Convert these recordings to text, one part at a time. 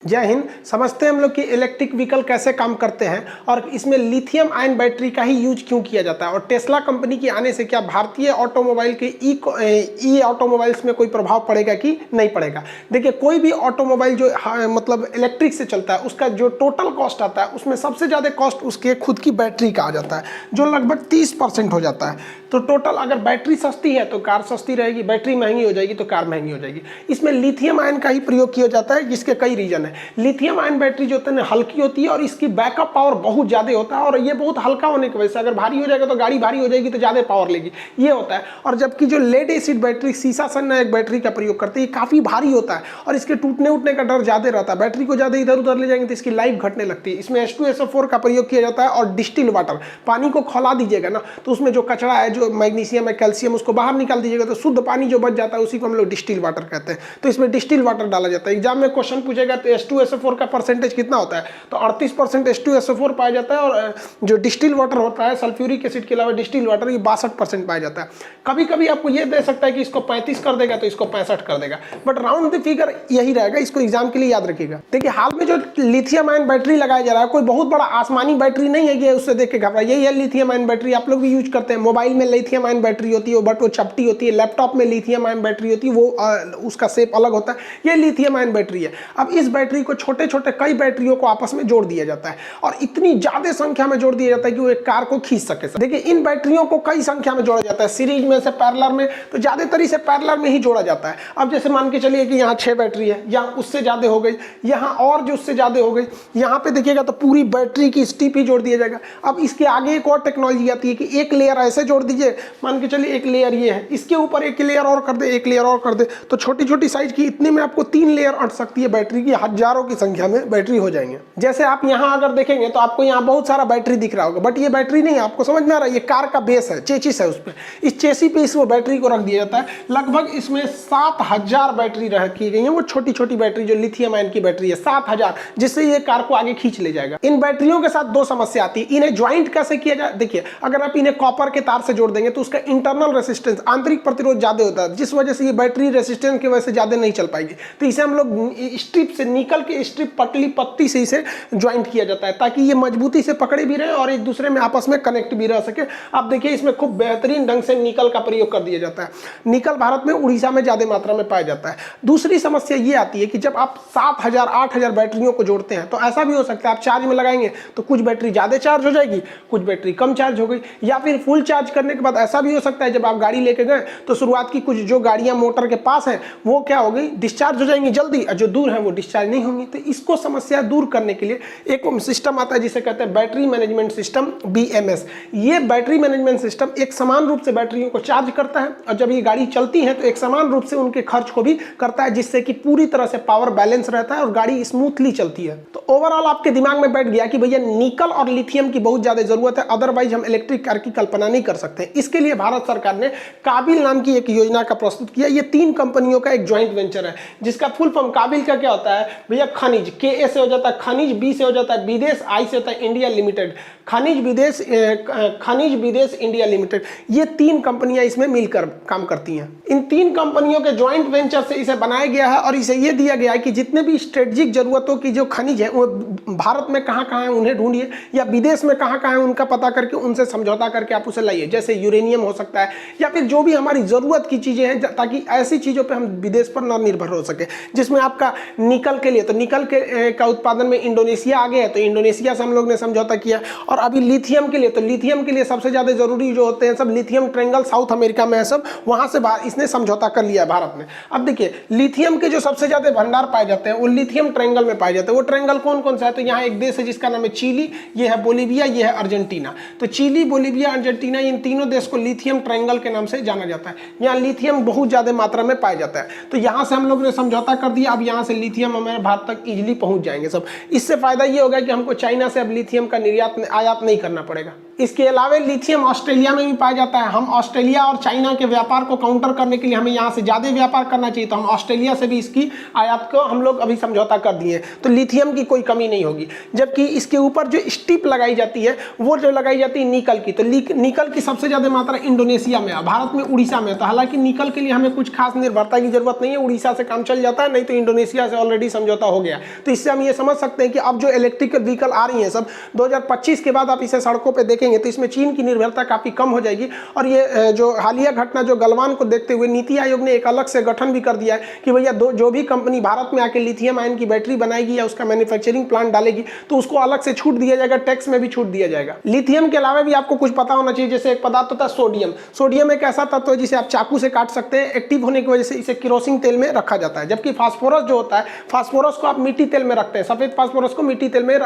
जय हिंद। समझते हैं हम लोग कि इलेक्ट्रिक व्हीकल कैसे काम करते हैं और इसमें लिथियम आयन बैटरी का ही यूज क्यों किया जाता है, और टेस्ला कंपनी के आने से क्या भारतीय ऑटोमोबाइल के ई ऑटोमोबाइल्स में कोई प्रभाव पड़ेगा कि नहीं पड़ेगा। देखिए, कोई भी ऑटोमोबाइल जो मतलब इलेक्ट्रिक से चलता है उसका जो टोटल कॉस्ट आता है उसमें सबसे ज़्यादा कॉस्ट उसके खुद की बैटरी का आ जाता है, जो लगभग 30% हो जाता है। तो टोटल अगर बैटरी सस्ती है तो कार सस्ती रहेगी, बैटरी महंगी हो जाएगी तो कार महंगी हो जाएगी। इसमें लिथियम आयन का ही प्रयोग किया जाता है, जिसके कई रीजन है। लिथियम आयन बैटरी जो होती है हल्की होती है और इसकी बैकअप पावर बहुत ज़्यादा होता है, और ये बहुत हल्का होने की वजह से अगर भारी हो जाएगा तो गाड़ी भारी हो जाएगी तो ज़्यादा पावर लेगी, ये होता है। और जबकि जो लेड एसिड बैटरी सीसा सन एक बैटरी का प्रयोग करते हैं, ये काफ़ी भारी होता है और इसके टूटने उठने का डर ज़्यादा रहता है। बैटरी को ज़्यादा इधर उधर ले जाएंगे तो इसकी लाइफ घटने लगती है। इसमें H2SO4 का प्रयोग किया जाता है और डिस्टिल वाटर, पानी को खौला दीजिएगा ना तो उसमें जो कचरा है, जो मैग्नीशियम है, कैल्शियम, उसको बाहर निकाल दीजिएगा तो शुद्ध पानी जो बच जाता है उसी को हम लोग डिस्टिल वाटर कहते हैं। तो इसमें डिस्टिल वाटर डाला जाता है। एग्जाम में क्वेश्चन पूछेगा तो H2SO4 का परसेंटेज कितना होता है, तो 38% H2SO4 पाया जाता है, और जो डिस्टिल वाटर होता है सल्फ्यूरिक एसिड के अलावा डिस्टिल वाटर, ये 62% पाया जाता है। कभी कभी आपको ये दे सकता है कि इसको 35 कर देगा तो इसको 65 कर देगा, बट राउंड द फिगर यही रहेगा। इसको एग्जाम के लिए याद रखिएगा। देखिए, हाल में जो लिथियम आयन बैटरी लगाया जा रहा है कोई बहुत बड़ा आसमानी बैटरी नहीं है कि उससे देख के घबराइए। यही है लिथियम आयन बैटरी, आप लोग भी यूज करते हैं। मोबाइल में लिथियम आयन बैटरी होती है बट वो चपटी होती है, लैपटॉप में लिथियम आयन बैटरी होती है, वो उसका शेप अलग होता है। ये लिथियम आयन बैटरी है। अब इस बैटरी को छोटे छोटे कई बैटरियों को आपस में जोड़ दिया जाता है और इतनी ज्यादा संख्या में जोड़ दिया जाता है कि वो एक कार को खींच सके। देखिए, इन बैटरियों को कई संख्या में जोड़ा जाता है, सीरीज में से पैरेलल में, तो ज्यादातर इसे पैरेलल में ही जोड़ा जाता है। अब जैसे मान के चलिए कि यहाँ 6 बैटरी है, यहाँ उससे ज्यादा हो गई, यहाँ और जो उससे ज्यादा हो गई, यहाँ पे देखिएगा तो पूरी बैटरी की स्ट्रिप ही जोड़ दिया जाएगा। अब इसके आगे एक और टेक्नोलॉजी आती है कि एक लेयर ऐसे जोड़ दीजिए, मान के चलिए एक लेयर ये है, इसके ऊपर एक लेयर और कर दे, एक लेयर और कर दे, तो छोटी छोटी साइज की इतने में आपको 3 लेयर अट सकती है बैटरी की, हजारों की संख्या में बैटरी हो जाएंगे। जैसे आप यहाँ अगर देखेंगे तो आपको यहाँ बहुत सारा बैटरी दिख रहा होगा, बट ये बैटरी नहीं है, आपको समझ में आ रहा है। ये कार का बेस है, चेसिस है, उस पर इस चेसी पे इस बैटरी को रख दिया जाता है। लगभग इसमें 7000 बैटरी रखी गई है, वो छोटी छोटी बैटरी जो लिथियम आयन की बैटरी है 7000, जिससे ये कार को आगे खींच ले जाएगा। इन बैटरियों के साथ 2 समस्या आती है। इन्हें ज्वाइंट कैसे किया जाए? देखिए, अगर आप इन्हें कॉपर के तार से जोड़ देंगे तो उसका इंटरनल रेसिस्टेंस, आंतरिक प्रतिरोध ज्यादा होता है, जिस वजह से ये बैटरी रेसिस्टेंस की वजह से ज्यादा नहीं चल पाएगी। तो इसे हम लोग स्ट्रिप से, निकल के स्ट्रिप, पतली पत्ती से इसे ज्वाइंट किया जाता है ताकि ये मजबूती से पकड़े भी रहे और एक दूसरे में आपस में कनेक्ट भी रह सके। आप देखिए, इसमें खूब बेहतरीन ढंग से निकल का प्रयोग कर दिया जाता है। निकल भारत में उड़ीसा में ज्यादा मात्रा में पाया जाता है। दूसरी समस्या ये आती है कि जब आप 7000 8000 बैटरियों को जोड़ते हैं तो ऐसा भी हो सकता है आप चार्ज में लगाएंगे तो कुछ बैटरी ज्यादा चार्ज हो जाएगी, कुछ बैटरी कम चार्ज हो गई, या फिर फुल चार्ज करने के बाद ऐसा भी हो सकता है जब आप गाड़ी लेके गए तो शुरुआत की कुछ जो गाड़ियां मोटर के पास हैं वो क्या हो गई, डिस्चार्ज हो जाएंगी जल्दी, और जो दूर है वो डिस्चार्ज नहीं होंगी। तो इसको समस्या दूर करने के लिए एक सिस्टम आता है जिसे कहते हैं बैटरी मैनेजमेंट सिस्टम, BMS। ये बैटरी मैनेजमेंट सिस्टम एक समान रूप से बैटरियों को चार्ज करता है और जब ये गाड़ी चलती है तो एक समान रूप से उनके खर्च को भी करता है, जिससे कि पूरी तरह से पावर बैलेंस रहता है और गाड़ी स्मूथली चलती है। तो ओवरऑल आपके दिमाग में बैठ गया कि भैया निकल और लिथियम की बहुत ज्यादा जरूरत है, अदरवाइज हम इलेक्ट्रिक कार की कल्पना नहीं कर सकते। इसके लिए भारत सरकार ने काबिल नाम की एक योजना का प्रस्तुत किया। ये 3 कंपनियों का एक ज्वाइंट वेंचर है, जिसका फुल फॉर्म काबिल का क्या होता है भैया, खनिज, KA से हो जाता है खनिज, B से हो जाता है विदेश, I से होता है इंडिया लिमिटेड। खनिज विदेश इंडिया लिमिटेड, ये 3 कंपनियां इसमें मिलकर काम करती हैं। इन 3 कंपनियों के ज्वाइंट वेंचर से इसे बनाया गया है और इसे ये दिया गया है कि जितने भी स्ट्रेटेजिक जरूरतों की जो खनिज है वो भारत में कहाँ कहाँ है उन्हें ढूंढिए, या विदेश में कहाँ कहाँ है उनका पता करके उनसे समझौता करके आप उसे लाइए। जैसे यूरेनियम हो सकता है, या फिर जो भी हमारी जरूरत की चीजें हैं, ताकि ऐसी चीजों पर हम विदेश पर न निर्भर हो सके। जिसमें आपका निकल के लिए, तो निकल का उत्पादन में इंडोनेशिया आगे है, तो इंडोनेशिया से हम लोग ने समझौता किया। और अभी लिथियम के लिए, तो लिथियम के लिए सबसे ज्यादा जरूरी जो होते हैं सब लिथियम ट्रायंगल साउथ अमेरिका में है, सब वहां से इसने समझौता कर लिया है भारत ने। अब देखिए, लिथियम के जो सबसे ज्यादा भंडार पाए जाते हैं वो लिथियम ट्रायंगल में पाए जाते हैं। वो ट्रायंगल कौन कौन सा है, तो यहाँ एक देश है जिसका नाम है चिली, ये है बोलीविया, ये है अर्जेंटीना। तो चिली, बोलीविया, अर्जेंटीना, इन तीनों देश को लिथियम ट्रायंगल के नाम से जाना जाता है। यहाँ लिथियम बहुत ज्यादा मात्रा में पाया जाता है, तो यहाँ से हम लोग ने समझौता कर दिया। अब यहाँ से लिथियम हमारे भारत तक इजीली पहुंच जाएंगे सब। इससे फायदा ये होगा कि हमको चाइना से अब लिथियम का निर्यात आयात नहीं करना पड़ेगा। इसके अलावा लिथियम ऑस्ट्रेलिया में भी पाया जाता है। हम ऑस्ट्रेलिया और चाइना के व्यापार को काउंटर करने के लिए हमें यहाँ से ज़्यादा व्यापार करना चाहिए, तो हम ऑस्ट्रेलिया से भी इसकी आयात को हम लोग अभी समझौता कर दिए, तो लिथियम की कोई कमी नहीं होगी। जबकि इसके ऊपर जो स्टिप लगाई जाती है वो जो लगाई जाती है निकल की, तो निकल की सबसे ज़्यादा मात्रा इंडोनेशिया में है, भारत में उड़ीसा में। तो हालांकि निकल के लिए हमें कुछ खास निर्भरता की जरूरत नहीं है, उड़ीसा से काम चल जाता है, नहीं तो इंडोनेशिया से ऑलरेडी समझौता हो गया। तो इससे हम ये समझ सकते हैं कि अब जो इलेक्ट्रिकल व्हीकल आ रही हैं सब 2025 के बाद आप इसे सड़कों पे देखेंगे तो इसमें चीन की निर्भरता काफ़ी कम हो जाएगी। और ये जो हालिया घटना जो गलवान को देखते हुए नीति आयोग ने एक अलग से गठन भी कर दिया है कि भैया जो भी कंपनी भारत में आके लिथियम आयन की बैटरी बनाएगी या उसका मैन्युफैक्चरिंग प्लांट डालेगी तो उसको अलग से छूट दिया जाएगा, टैक्स में भी छूट दिया जाएगा। लिथियम के अलावा भी आपको कुछ पता होना चाहिए, जैसे एक पदार्थ होता है सोडियम। सोडियम एक ऐसा तत्व है जिसे आप चाकू से काट सकते हैं, एक्टिव होने की वजह से इसे केरोसिन तेल में रखा जाता है। जबकि फास्फोरस जो होता है, फास्फोरस को आप मिट्टी तेल में रखते हैं, सफेद फास्फोरस को मिट्टी तेल में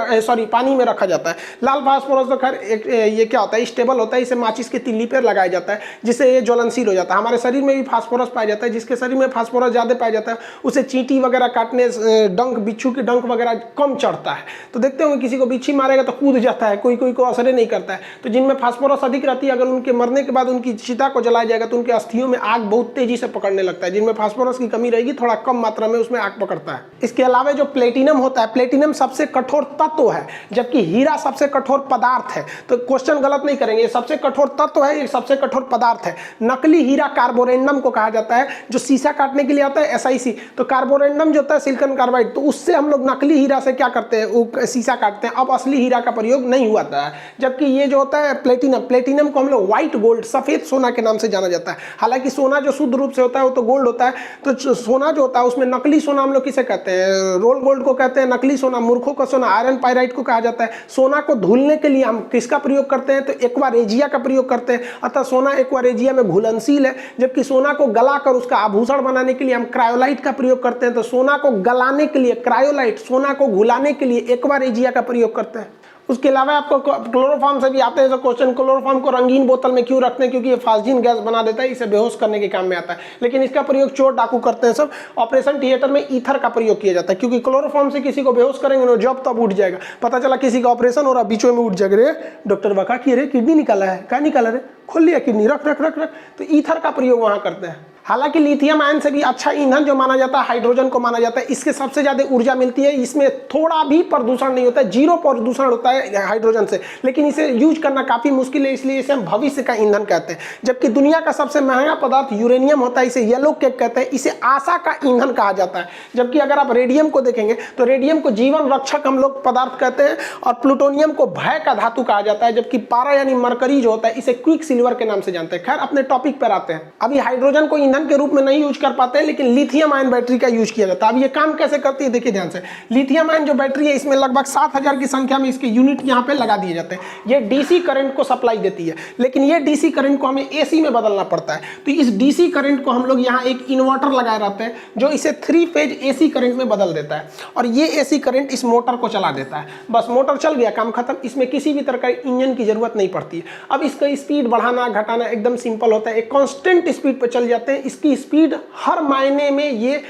पानी में रखा जाता है। लाल फास्फोरस तो खैर ये क्या होता है, स्टेबल होता है, इसे माचिस की तिल्ली पर लगाया जाता है जिससे ये ज्वलनशील हो जाता है। हमारे शरीर में भी फास्फोरस पाया जाता है, जिसके शरीर में फास्फोरस ज़्यादा पाया जाता है उसे चींटी वगैरह काटने, डंक बिच्छू की डंक वगैरह कम चढ़ता है। तो देखते होंगे किसी को बिच्छी मारेगा तो कूद जाता है, कोई को असर नहीं करता है। तो जिनमें फास्फोरस अधिक रहती है, अगर उनके मरने के बाद उनकी चिता को जलाया जाएगा तो उनके अस्थियों में आग बहुत तेजी से पकड़ने लगता है। जिनमें फास्फोरस की कमी रहेगी थोड़ा कम मात्रा में उसमें आग पकड़ता है। इसके अलावा जो प्लेटिनम होता है, प्लेटिनम सबसे कठोर तत्व है जबकि हीरा सबसे कठोर पदार्थ है। तो क्वेश्चन गलत नहीं करेंगे, ये सबसे कठोर तत्व है, ये सबसे कठोर पदार्थ है। नकली हीरा कार्बोरेंडम को कहा जाता है, जो शीशा काटने के लिए आता है SiC। तो कार्बोरेंडम जो होता है सिलिकॉन कार्बाइड, तो उससे हम लोग नकली हीरा से क्या करते हैं, वो शीशा काटते हैं। अब असली हीरा का प्रयोग नहीं हुआ था। जबकि ये जो होता है प्लेटिनम, प्लेटिनम को हम लोग व्हाइट गोल्ड, सफेद सोना के नाम से जाना जाता है। हालांकि सोना जो शुद्ध रूप से होता है वो तो गोल्ड होता है, तो सोना जो होता है उसमें नकली सोना हम लोग किसे कहते हैं, रोल गोल्ड को कहते हैं। नकली सोना, मूर्खों का सोना, आयरन पायराइट को कहा जाता है। सोना को धुलने के लिए हम किसका प्रयोग करते हैं, तो एक्वा रेजिया का प्रयोग करते हैं। अतः सोना एक्वा रेजिया में घुलनशील है। जबकि सोना को गलाकर उसका आभूषण बनाने के लिए हम क्रायोलाइट का प्रयोग करते हैं। तो सोना को गलाने के लिए क्रायोलाइट, सोना को घुलाने के लिए एक्वा रेजिया का प्रयोग करते हैं। उसके अलावा आपको क्लोरोफॉर्म से भी आते हैं क्वेश्चन। क्लोरोफॉर्म को रंगीन बोतल में क्यों रखते हैं, क्योंकि ये फास्जिन गैस बना देता है, इसे बेहोश करने के काम में आता है। लेकिन इसका प्रयोग चोर डाकू करते हैं सब। ऑपरेशन थिएटर में ईथर का प्रयोग किया जाता है, क्योंकि क्लोरोफॉर्म से किसी को बेहोश करेंगे ना, जब तब उठ जाएगा। पता चला किसी का ऑपरेशन हो रहा, बीचों में उठ जाएगा, रे डॉक्टर बका कि रे किडनी निकाला है, क्या निकाला रे, खोल लिया किडनी, रख रख रख रख। तो ईथर का प्रयोग वहां करते हैं। हालांकि लिथियम आयन से भी अच्छा ईंधन जो माना जाता है हाइड्रोजन को माना जाता है। इसके सबसे ज्यादा ऊर्जा मिलती है, इसमें थोड़ा भी प्रदूषण नहीं होता है, 0 प्रदूषण होता है हाइड्रोजन से। लेकिन इसे यूज करना काफी मुश्किल है, इसलिए इसे हम भविष्य का ईंधन कहते हैं। जबकि दुनिया का सबसे महंगा पदार्थ यूरेनियम होता है, इसे येलो केक कहते हैं, इसे आशा का ईंधन कहा जाता है। जबकि अगर आप रेडियम को देखेंगे तो रेडियम को जीवन रक्षक हम लोग पदार्थ कहते हैं, और प्लूटोनियम को भय का धातु कहा जाता है। जबकि पारा यानी मरकरी जो होता है इसे क्विक सिल्वर के नाम से जानते हैं। खैर अपने टॉपिक पर आते हैं। अभी हाइड्रोजन को ईंधन के रूप में नहीं यूज कर पाते हैं, लेकिन लिथियम आयन बैटरी का यूज किया जाता है। अब ये काम कैसे करती है देखिए ध्यान से। लिथियम आयन जो बैटरी है इसमें लगभग 7000 की संख्या में इसके यूनिट यहाँ पे लगा दिए जाते हैं। ये डीसी करंट को सप्लाई देती है, लेकिन ये डीसी करंट को हमें एसी में बदलना पड़ता है। तो इस डीसी करंट को हम लोग यहाँ एक इन्वर्टर लगाए रहते हैं जो इसे 3 फेज एसी करंट में बदल देता है, और ये एसी करंट इस मोटर को चला देता है। बस मोटर चल गया, काम खत्म। इसमें किसी भी तरह का इंजन की जरूरत नहीं पड़ती है। अब इसका स्पीड बढ़ाना घटाना एकदम सिंपल होता है, एक कांस्टेंट स्पीड पर चल जाते हैं। इसकी स्पीड हर मायने में, ये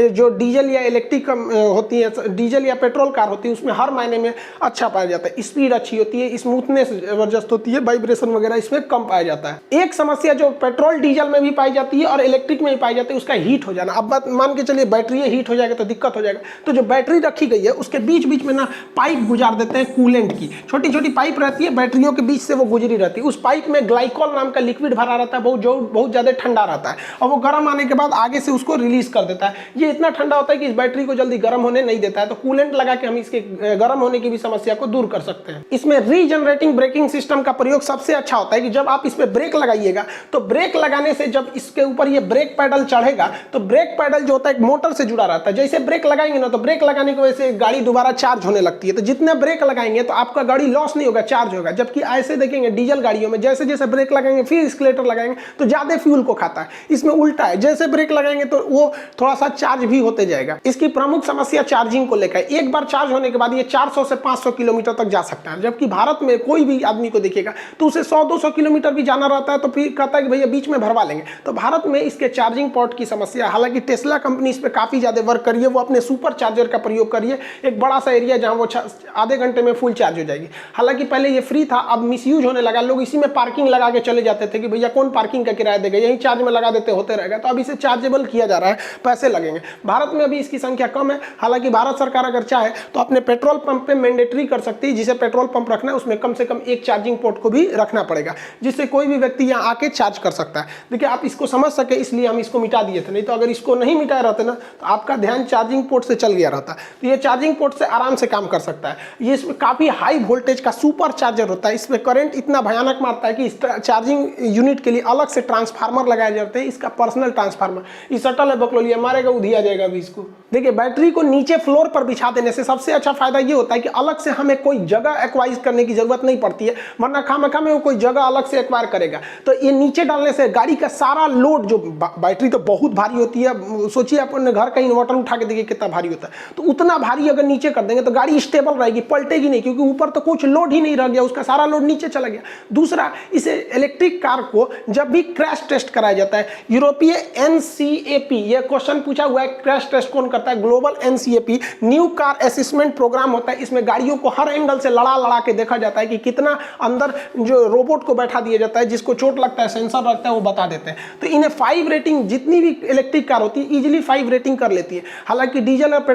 जो डीजल या इलेक्ट्रिक होती है, डीजल या पेट्रोल कार होती है, उसमें हर मायने में अच्छा पाया जाता है। स्पीड अच्छी होती है, स्मूथनेस जबरदस्त होती है, वाइब्रेशन वगैरह इसमें कम पाया जाता है। एक समस्या जो पेट्रोल डीजल में भी पाई जाती है और इलेक्ट्रिक में भी पाई जाती है, उसका हीट हो जाना। अब बात मान के चलिए बैटरी हीट हो जाएगा तो दिक्कत हो जाएगा। तो जो बैटरी रखी गई है उसके बीच बीच में ना पाइप गुजार देते हैं कूलेंट की, छोटी छोटी पाइप रहती है, बैटरियों के बीच से वो गुजरी रहती है। उस पाइप में ग्लाइकॉल नाम का लिक्विड भरा रहता है, बहुत ज्यादा ठंडा रहता है, और वो गर्म आने के बाद आगे से उसको रिलीज कर देता है। ये इतना ठंडा होता है कि इस बैटरी को जल्दी गर्म होने नहीं देता है। तो कूलेंट लगा के हम इसके गर्म होने की भी समस्या को दूर कर सकते हैं। इसमें रीजनरेटिंग ब्रेकिंग सिस्टम का प्रयोग सबसे अच्छा होता है कि जब आप इसमें ब्रेक लगाइएगा तो ब्रेक लगाने से जब इसके ऊपर ये ब्रेक पैडल चढ़ेगा तो ब्रेक पैडल जो होता है एक मोटर से जुड़ा रहता है। जैसे ब्रेक लगाएंगे ना तो ब्रेक लगाने की वजह से गाड़ी दोबारा चार्ज होने लगती है। तो जितने ब्रेक लगाएंगे तो आपका गाड़ी लॉस नहीं होगा, चार्ज होगा। जबकि ऐसे देखेंगे डीजल गाड़ियों में जैसे जैसे ब्रेक लगाएंगे फिर एक्सीलरेटर लगाएंगे तो ज्यादा फ्यूल को खाता है। इसमें उल्टा है, जैसे ब्रेक लगाएंगे तो वो थोड़ा सा चार्ज भी होते जाएगा। इसकी प्रमुख समस्या चार्जिंग को लेकर, एक बार चार्ज होने के बाद ये 400 से 500 किलोमीटर तक जा सकता है, जबकि भारत में कोई भी आदमी को देखिएगा तो उसे 100-200 किलोमीटर भी जाना रहता है तो फिर कहता है कि भैया बीच में भरवा लेंगे। तो भारत में इसके चार्जिंग पोर्ट की समस्या, हालांकि टेस्ला कंपनी इस पर काफी ज्यादा वर्क करी है, वो अपने सुपर चार्जर का प्रयोग करिए, एक बड़ा सा एरिया जहां वो आधे घंटे में फुल चार्ज हो जाएगी। हालांकि पहले ये फ्री था, अब मिसयूज होने लगा, लोग इसी में पार्किंग लगा के चले जाते थे कि भैया कौन पार्किंग का किराया देगा, यही चार्ज में लगा देते होते रहेगा। तो अब इसे चार्जेबल किया जा रहा है, पैसे लगेंगे। भारत में अभी इसकी संख्या कम है, हालांकि भारत सरकार अगर चाहे तो अपने पेट्रोल पंप पे मैंडेटरी कर सकती है, जिसे पेट्रोल पंप रखना है उसमें कम से कम एक चार्जिंग पोर्ट को भी रखना पड़ेगा, जिससे कोई भी व्यक्ति यहाँ आके चार्ज कर सकता है। देखिए आप इसको समझ सके इसलिए हम इसको मिटा दिए थे, नहीं तो अगर इसको नहीं मिटाए रहते ना तो आपका ध्यान चार्जिंग पोर्ट से चल गया रहता। तो ये चार्जिंग पोर्ट से आराम से काम कर सकता है। ये इसमें काफी हाई वोल्टेज का सुपर चार्जर होता है, इसमें करंट इतना भयानक मारता है कि इस चार्जिंग यूनिट के लिए अलग से ट्रांसफार्मर लगाए जाते हैं, इसका पर्सनल ट्रांसफार्मर। ये सटल है, बकलोलिया मारेगा, उधिया जाएगा अभी इसको। देखिए बैटरी को नीचे फ्लोर पर बिछा देने से सबसे अच्छा फायदा ये होता है कि अलग से हमें कोई जगह एक्वाइज करने की जरूरत नहीं पड़ती है, वरना खामखा में वो कोई जगह अलग से एक्वायर करेगा। तो ये नीचे डालने से गाड़ी का सारा लोड, जो बैटरी तो बहुत भारी होती है, सोचिए अपने घर का इन्वर्टर उठा के देखिए कितना भारी होता है, तो उतना भारी अगर नीचे कर देंगे तो गाड़ी स्टेबल रहेगी, पलटेगी नहीं, क्योंकि ऊपर तो कुछ लोड ही नहीं रह गया, उसका सारा लोड नीचे चला गया। दूसरा, इसे इलेक्ट्रिक कार को जब भी क्रैश टेस्ट कराया जाता है, यूरोपीय NCAP, ये क्वेश्चन पूछा हुआ है, क्रैश टेस्ट कौन करता है? Global NCAP new car assessment programme होता है। इसमें गाड़ियों को हर एंगल से लड़ा के देखा जाता है कि कितना अंदर जो रोबोट को बैठा दिया जाता है, जिसको चोट लगता है, सेंसर लगता है, वो बता देते हैं। तो इन्हें 5 रेटिंग, जितनी भी इलेक्ट्रिक कार होती है इजीली 5 रेटिंग कर लेती है। हालांकि डीजल और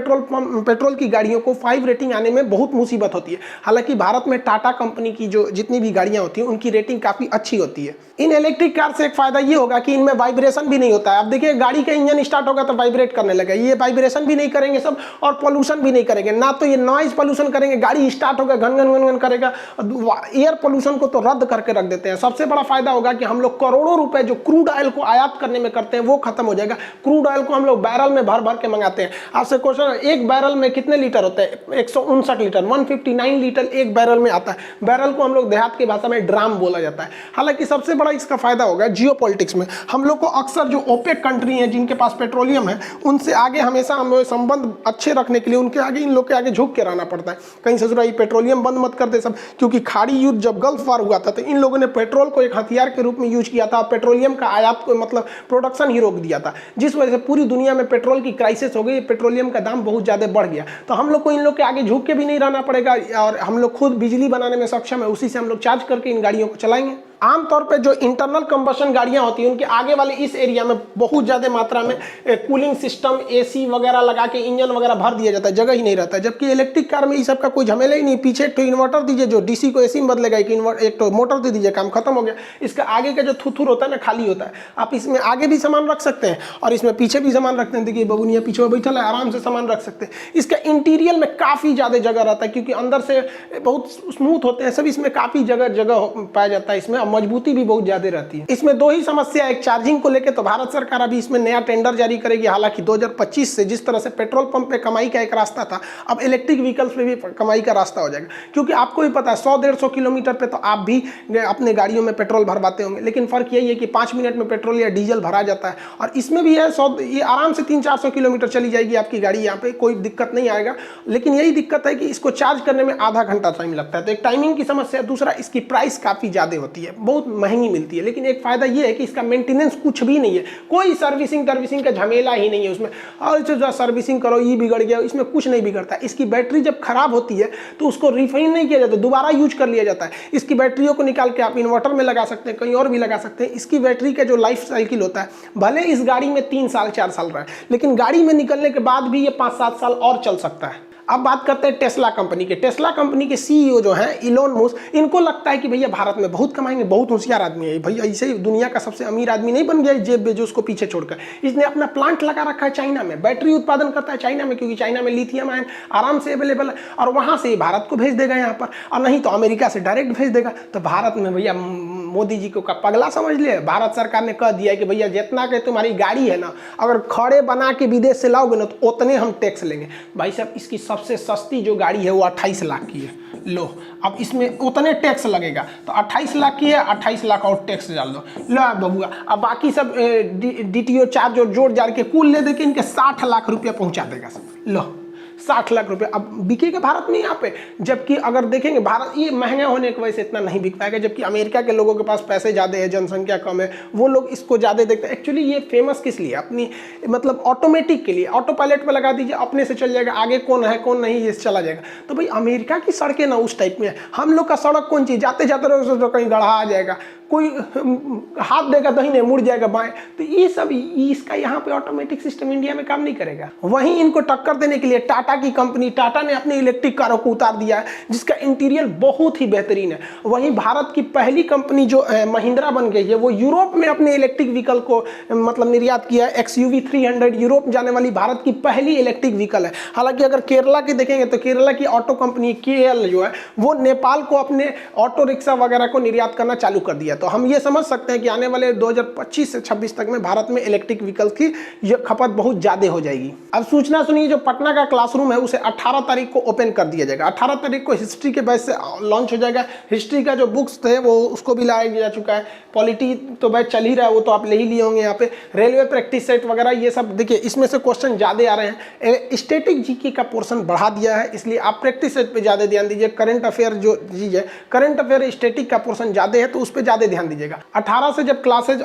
पेट्रोल की गाड़ियों को 5 रेटिंग आने में बहुत मुसीबत होती है। हालांकि भारत में टाटा कंपनी की जो जितनी भी गाड़ियां होती हैं उनकी रेटिंग काफी अच्छी होती है। इन इलेक्ट्रिक कार से एक फायदा ये होगा कि इनमें वाइब्रेशन भी नहीं होता है। अब देखिए गाड़ी का इंजन स्टार्ट होगा तो वाइब्रेट करने लगा, ये वाइब्रेशन भी नहीं करेंगे सब, और पोल्यूशन भी नहीं करेंगे, ना तो ये नॉइज पोल्यूशन करेंगे, गाड़ी स्टार्ट होगा घन घन घन घन करेगा, एयर पोल्यूशन को तो रद्द करके रख देते हैं। सबसे बड़ा फायदा होगा कि हम लोग करोड़ों रुपए जो क्रूड ऑयल को आयात करने में करते हैं वो खत्म हो जाएगा। क्रूड ऑयल को हम लोग बैरल में भर भर के मंगाते हैं। आपसे क्वेश्चन, एक बैरल में कितने लीटर होते हैं? 159 लीटर, 159 लीटर एक बैरल में आता है। बैरल को हम लोग देहात की भाषा में ड्राम बोला जाता है। हालांकि सबसे बड़ा इसका फायदा होगा जियोपॉलिटिक्स में। हम लोग को अक्सर जो ओपेक कंट्री हैं जिनके पास पेट्रोलियम है, उनसे आगे हमेशा हमें संबंध अच्छे रखने के लिए उनके आगे, इन लोग के आगे झुक के रहना पड़ता है। कहीं ससुरा ये पेट्रोलियम बंद मत कर दे सब, क्योंकि खाड़ी युद्ध जब गल्फ वार हुआ था तो इन लोगों ने पेट्रोल को एक हथियार के रूप में यूज किया था, पेट्रोलियम का आयात को मतलब प्रोडक्शन ही रोक दिया था, जिस वजह से पूरी दुनिया में पेट्रोल की क्राइसिस हो गई, पेट्रोलियम का दाम बहुत ज्यादा बढ़ गया। तो हम लोग को इन लोग के आगे झुक के भी नहीं रहना पड़ेगा, और हम लोग खुद बिजली बनाने में सक्षम है, उसी से हम लोग चार्ज करके इन गाड़ियों को चलाएंगे। आमतौर पे जो इंटरनल कंबशन गाड़ियां होती हैं उनके आगे वाले इस एरिया में बहुत ज़्यादा मात्रा में कूलिंग सिस्टम, AC वगैरह लगा के इंजन वगैरह भर दिया जाता है, जगह ही नहीं रहता है। जबकि इलेक्ट्रिक कार में इस सब का कोई झमेला ही नहीं, पीछे एक तो इन्वर्टर दीजिए जो DC को AC में बदलेगा, एक तो मोटर दे दीजिए, काम खत्म हो गया। इसका आगे का जो थुथुर होता है ना, खाली होता है, आप इसमें आगे भी सामान रख सकते हैं और इसमें पीछे भी सामान रखते हैं। देखिए बबुनिया पीछे बैठल है, आराम से सामान रख सकते हैं। इसका इंटीरियर में काफ़ी ज़्यादा जगह रहता है, क्योंकि अंदर से बहुत स्मूथ होते हैं सब, इसमें काफ़ी जगह पाया जाता है इसमें, और मजबूती भी बहुत ज्यादा रहती है। इसमें दो ही समस्या है, एक चार्जिंग को लेकर, तो भारत सरकार अभी इसमें नया टेंडर जारी करेगी। हालांकि 2025 से जिस तरह से पेट्रोल पंप पे कमाई का एक रास्ता था, अब इलेक्ट्रिक व्हीकल्स पे भी कमाई का रास्ता हो जाएगा। क्योंकि आपको भी पता है 100-150 किलोमीटर पे तो आप भी अपने गाड़ियों में पेट्रोल भरवाते होंगे, लेकिन फर्क यही है कि 5 मिनट में पेट्रोल या डीजल भरा जाता है। और इसमें भी है ये आराम से 300-400 किलोमीटर चली जाएगी आपकी गाड़ी, यहाँ पे कोई दिक्कत नहीं आएगा। लेकिन यही दिक्कत है कि इसको चार्ज करने में आधा घंटा टाइम लगता है, तो एक टाइमिंग की समस्या है। दूसरा, इसकी प्राइस काफी ज्यादा होती है, बहुत महंगी मिलती है। लेकिन एक फायदा ये है कि इसका मेंटेनेंस कुछ भी नहीं है, कोई सर्विसिंग का झमेला ही नहीं है उसमें। और जो सर्विसिंग करो, ये बिगड़ गया, इसमें कुछ नहीं बिगड़ता। इसकी बैटरी जब खराब होती है तो उसको रिफाइन नहीं किया जाता, दोबारा यूज कर लिया जाता है। इसकी बैटरियों को निकाल के आप इन्वर्टर में लगा सकते हैं, कहीं और भी लगा सकते हैं। इसकी बैटरी का जो लाइफ साइकिल होता है, भले इस गाड़ी में 3 साल 4 साल रहा है, लेकिन गाड़ी में निकलने के बाद भी ये 5-7 साल और चल सकता है। अब बात करते हैं टेस्ला कंपनी के। टेस्ला कंपनी के CEO जो हैं इलोन मस्क, इनको लगता है कि भैया भारत में बहुत कमाएंगे, बहुत होशियार आदमी है भैया, इसे दुनिया का सबसे अमीर आदमी नहीं बन गया जेफ बेजोस को पीछे छोड़कर। इसने अपना प्लांट लगा रखा है चाइना में, बैटरी उत्पादन करता है चाइना में, क्योंकि चाइना में लिथियम आयन आराम से अवेलेबल है, और वहां से भारत को भेज देगा यहाँ पर, और नहीं तो अमेरिका से डायरेक्ट भेज देगा। तो भारत में भैया मोदी जी को का पगला समझ लिए। भारत सरकार ने कह दिया है कि भैया जितना के तुम्हारी गाड़ी है ना, अगर खड़े बना के विदेश से लाओगे ना तो उतने हम टैक्स लेंगे। भाई साहब इसकी सबसे सस्ती जो गाड़ी है वो 28 लाख की है, लो अब इसमें उतने टैक्स लगेगा, तो 28 लाख की है, 28 लाख और टैक्स डाल दो, लो बबुआ। अब बाकी सब DTO चार्ज और जोड़ जाड़ के कुल ले दे के इनके 60 लाख रुपया पहुंचा देगा सब, लो 60 लाख रुपए अब बिकेगा भारत में यहाँ पे। जबकि अगर देखेंगे भारत ये महंगा होने की वजह से इतना नहीं बिक पाएगा, जबकि अमेरिका के लोगों के पास पैसे ज़्यादा है, जनसंख्या कम है, वो लोग इसको ज़्यादा देखते हैं। एक्चुअली ये फेमस किस लिए, अपनी मतलब ऑटोमेटिक के लिए, ऑटो पायलट पे लगा दीजिए अपने से चल जाएगा, आगे कौन है कौन नहीं ये चला जाएगा। तो भाई अमेरिका की सड़कें ना उस टाइप में है, हम लोग का सड़क कौन चीज़, जाते जाते रहो कहीं गढ़ा आ जाएगा, कोई हाथ देगा दाहिने मुड़ जाएगा बाएं, तो ये सब इसका यहाँ पे ऑटोमेटिक सिस्टम इंडिया में काम नहीं करेगा। वहीं इनको टक्कर देने के लिए टाटा की कंपनी, टाटा ने अपने इलेक्ट्रिक कारों को उतार दिया है जिसका इंटीरियर बहुत ही बेहतरीन है। वहीं भारत की पहली कंपनी जो महिंद्रा बन गई है वो यूरोप में अपने इलेक्ट्रिक व्हीकल को मतलब निर्यात किया है। XUV 300 यूरोप जाने वाली भारत की पहली इलेक्ट्रिक व्हीकल है। हालांकि अगर केरला की देखेंगे तो केरला की ऑटो कंपनी KL जो है वो नेपाल को अपने ऑटो रिक्शा वगैरह को निर्यात करना चालू कर दिया। तो हम ये समझ सकते हैं कि आने वाले 2025 से 26 तक में भारत में इलेक्ट्रिक व्हीकल की ये खपत बहुत ज़्यादा हो जाएगी। अब सूचना सुनिए, जो पटना का क्लासरूम है उसे 18 तारीख को ओपन कर दिया जाएगा। 18 तारीख को हिस्ट्री के बैच से लॉन्च हो जाएगा। हिस्ट्री का जो बुक्स थे वो उसको भी लाया जा चुका है। पॉलिटी तो बैच चल ही रहा है, वो तो आप ले ही लिए होंगे। यहाँ पे रेलवे प्रैक्टिस सेट वगैरह ये सब देखिए, इसमें से क्वेश्चन ज़्यादा आ रहे हैं। स्टैटिक जीके का पोर्शन बढ़ा दिया है, इसलिए आप प्रैक्टिस सेट पर ज़्यादा ध्यान दीजिए। करंट अफेयर जो चीज़ है, करंट अफेयर स्टैटिक का पोर्शन ज़्यादा है तो उस पर ज़्यादा ध्यान दीजिएगा। 18 से जब क्लासेज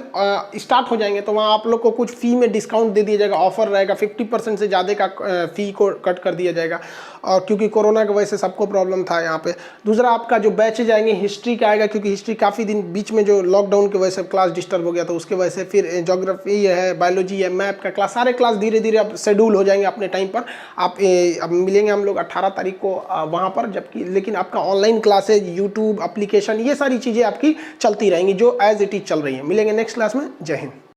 स्टार्ट हो जाएंगे तो वहाँ आप लोग को कुछ फी में डिस्काउंट दे दिया जाएगा, ऑफर रहेगा, 50% से ज़्यादा का फी को कट कर दिया जाएगा। और क्योंकि कोरोना की वजह से सबको प्रॉब्लम था यहाँ पे। दूसरा आपका जो बैच जाएंगे हिस्ट्री का आएगा, क्योंकि हिस्ट्री काफ़ी दिन बीच में जो लॉकडाउन की वजह से क्लास डिस्टर्ब हो गया तो उसके वजह से फिर ज्योग्राफी है, बायोलॉजी है, मैप का क्लास, सारे क्लास धीरे धीरे अब शेड्यूल हो जाएंगे अपने टाइम पर। आप अब मिलेंगे हम लोग 18 तारीख को वहाँ पर, जबकि लेकिन आपका ऑनलाइन क्लासेज, यूट्यूब एप्लीकेशन, ये सारी चीज़ें आपकी चलती रहेंगी जो एज इट इज चल रही है। मिलेंगे नेक्स्ट क्लास में। जय हिंद।